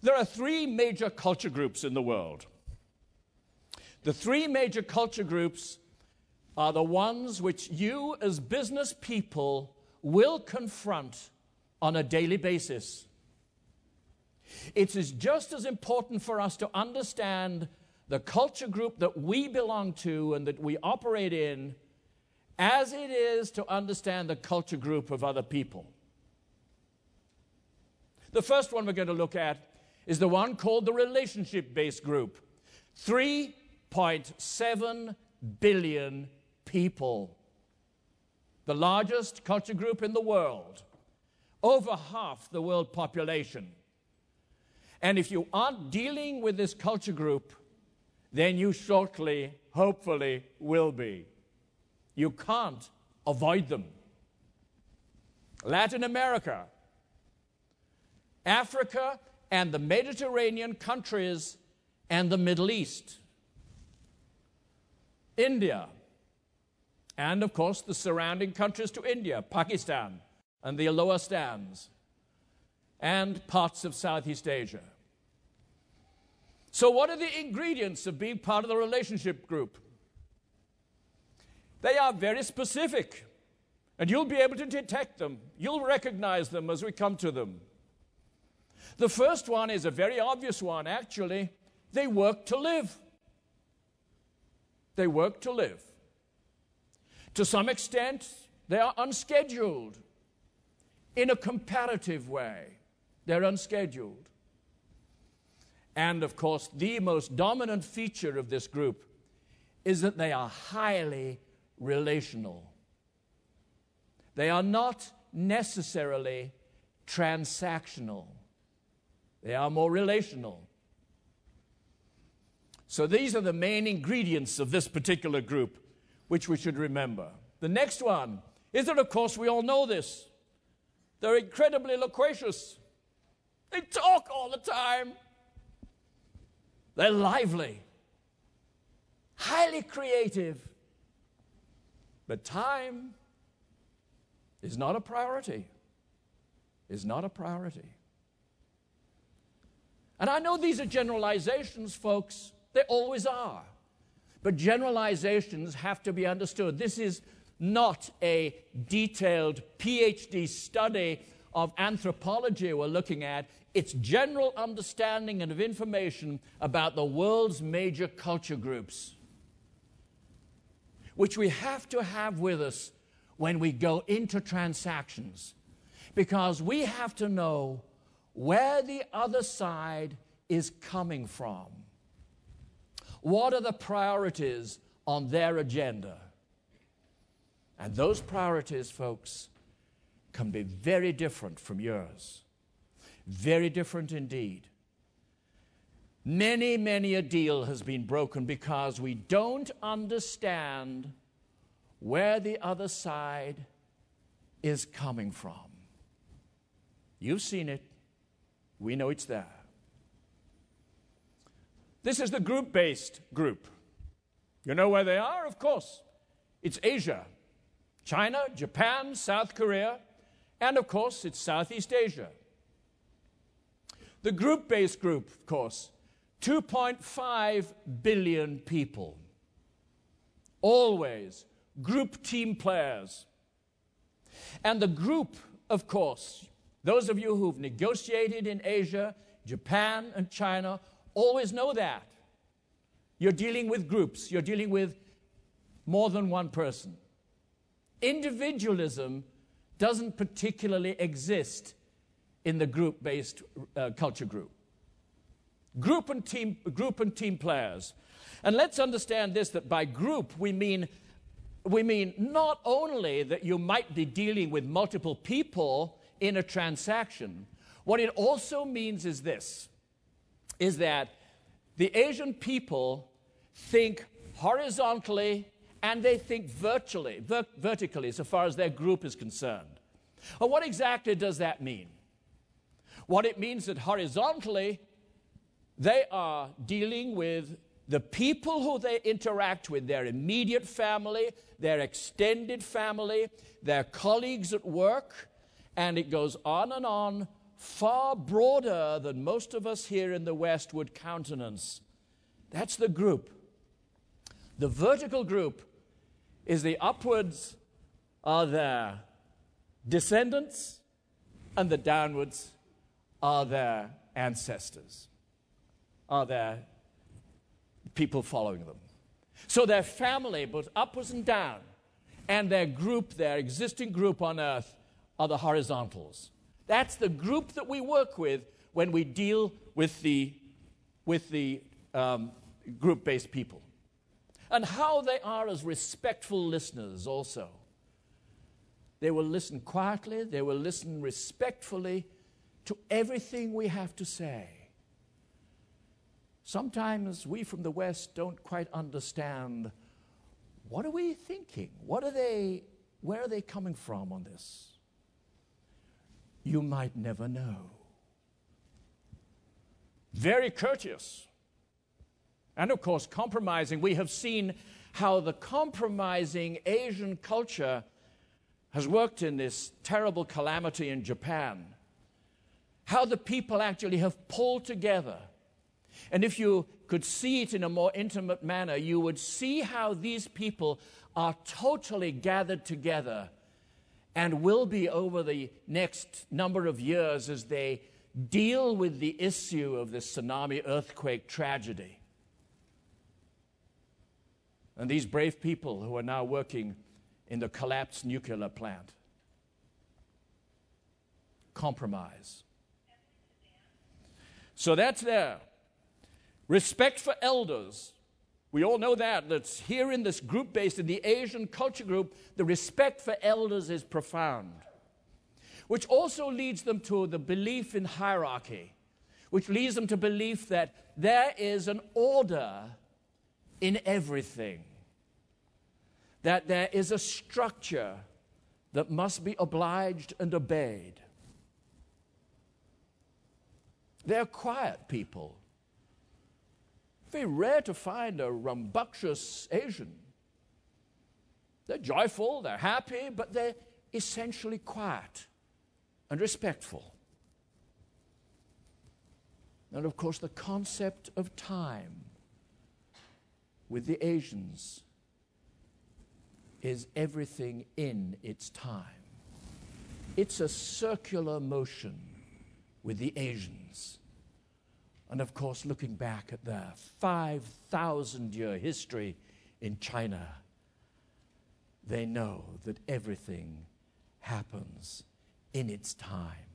There are three major culture groups in the world. The three major culture groups are the ones which you as business people will confront on a daily basis. It is just as important for us to understand the culture group that we belong to and that we operate in as it is to understand the culture group of other people. The first one we're going to look at is the one called the relationship-based group. 3.7 billion people. The largest culture group in the world. Over half the world population. And if you aren't dealing with this culture group, then you shortly, hopefully, will be. You can't avoid them. Latin America, Africa, and the Mediterranean countries, and the Middle East. India, and of course the surrounding countries to India, Pakistan, and the lower stands, and parts of Southeast Asia. So what are the ingredients of being part of the relationship group? They are very specific, and you'll be able to detect them. You'll recognize them as we come to them. The first one is a very obvious one, actually. They work to live. They work to live. To some extent, they are unscheduled. In a comparative way, they're unscheduled. And of course, the most dominant feature of this group is that they are highly relational. They are not necessarily transactional. They are more relational. So these are the main ingredients of this particular group, which we should remember. The next one is that, of course, we all know this. They're incredibly loquacious. They talk all the time. They're lively, highly creative. But time is not a priority. Is not a priority. And I know these are generalizations, folks. They always are. But generalizations have to be understood. This is not a detailed PhD study of anthropology we're looking at. It's general understanding and of information about the world's major culture groups, which we have to have with us when we go into transactions, because we have to know where the other side is coming from. What are the priorities on their agenda? And those priorities, folks, can be very different from yours. Very different indeed. Many, many a deal has been broken because we don't understand where the other side is coming from. You've seen it. We know it's there. This is the group-based group. You know where they are? Of course. It's Asia, China, Japan, South Korea, and of course, it's Southeast Asia. The group-based group, of course, 2.5 billion people. Always group team players. And the group, of course, those of you who've negotiated in Asia, Japan, and China always know that. You're dealing with groups. You're dealing with more than one person. Individualism doesn't particularly exist in the group-based culture group. Group and team players. And let's understand this, that by group we mean not only that you might be dealing with multiple people in a transaction. What it also means is this, is that the Asian people think horizontally and they think vertically so far as their group is concerned. Well, what exactly does that mean? What it means that horizontally, they are dealing with the people who they interact with, their immediate family, their extended family, their colleagues at work, and it goes on and on far broader than most of us here in the West would countenance. That's the group. The vertical group is the upwards are their descendants, and the downwards are their ancestors, are their people following them. So their family, both upwards and down, and their group, their existing group on earth, are the horizontals. That's the group that we work with when we deal with the group-based people. And how they are as respectful listeners also. They will listen quietly, they will listen respectfully to everything we have to say. Sometimes we from the West don't quite understand, what are we thinking? Where are they coming from on this? You might never know. Very courteous. And of course, compromising. We have seen how the compromising Asian culture has worked in this terrible calamity in Japan. How the people actually have pulled together. And if you could see it in a more intimate manner, you would see how these people are totally gathered together and will be over the next number of years as they deal with the issue of this tsunami earthquake tragedy. And these brave people who are now working in the collapsed nuclear plant. Compromise. So that's there. Respect for elders. We all know that. That's here in this group based in the Asian culture group, the respect for elders is profound. Which also leads them to the belief in hierarchy. Which leads them to belief that there is an order in everything. That there is a structure that must be obliged and obeyed. They're quiet people. Very rare to find a rambunctious Asian. They're joyful, they're happy, but they're essentially quiet and respectful. And of course, the concept of time with the Asians is everything in its time. It's a circular motion with the Asians. And of course, looking back at their 5,000-year history in China, they know that everything happens in its time.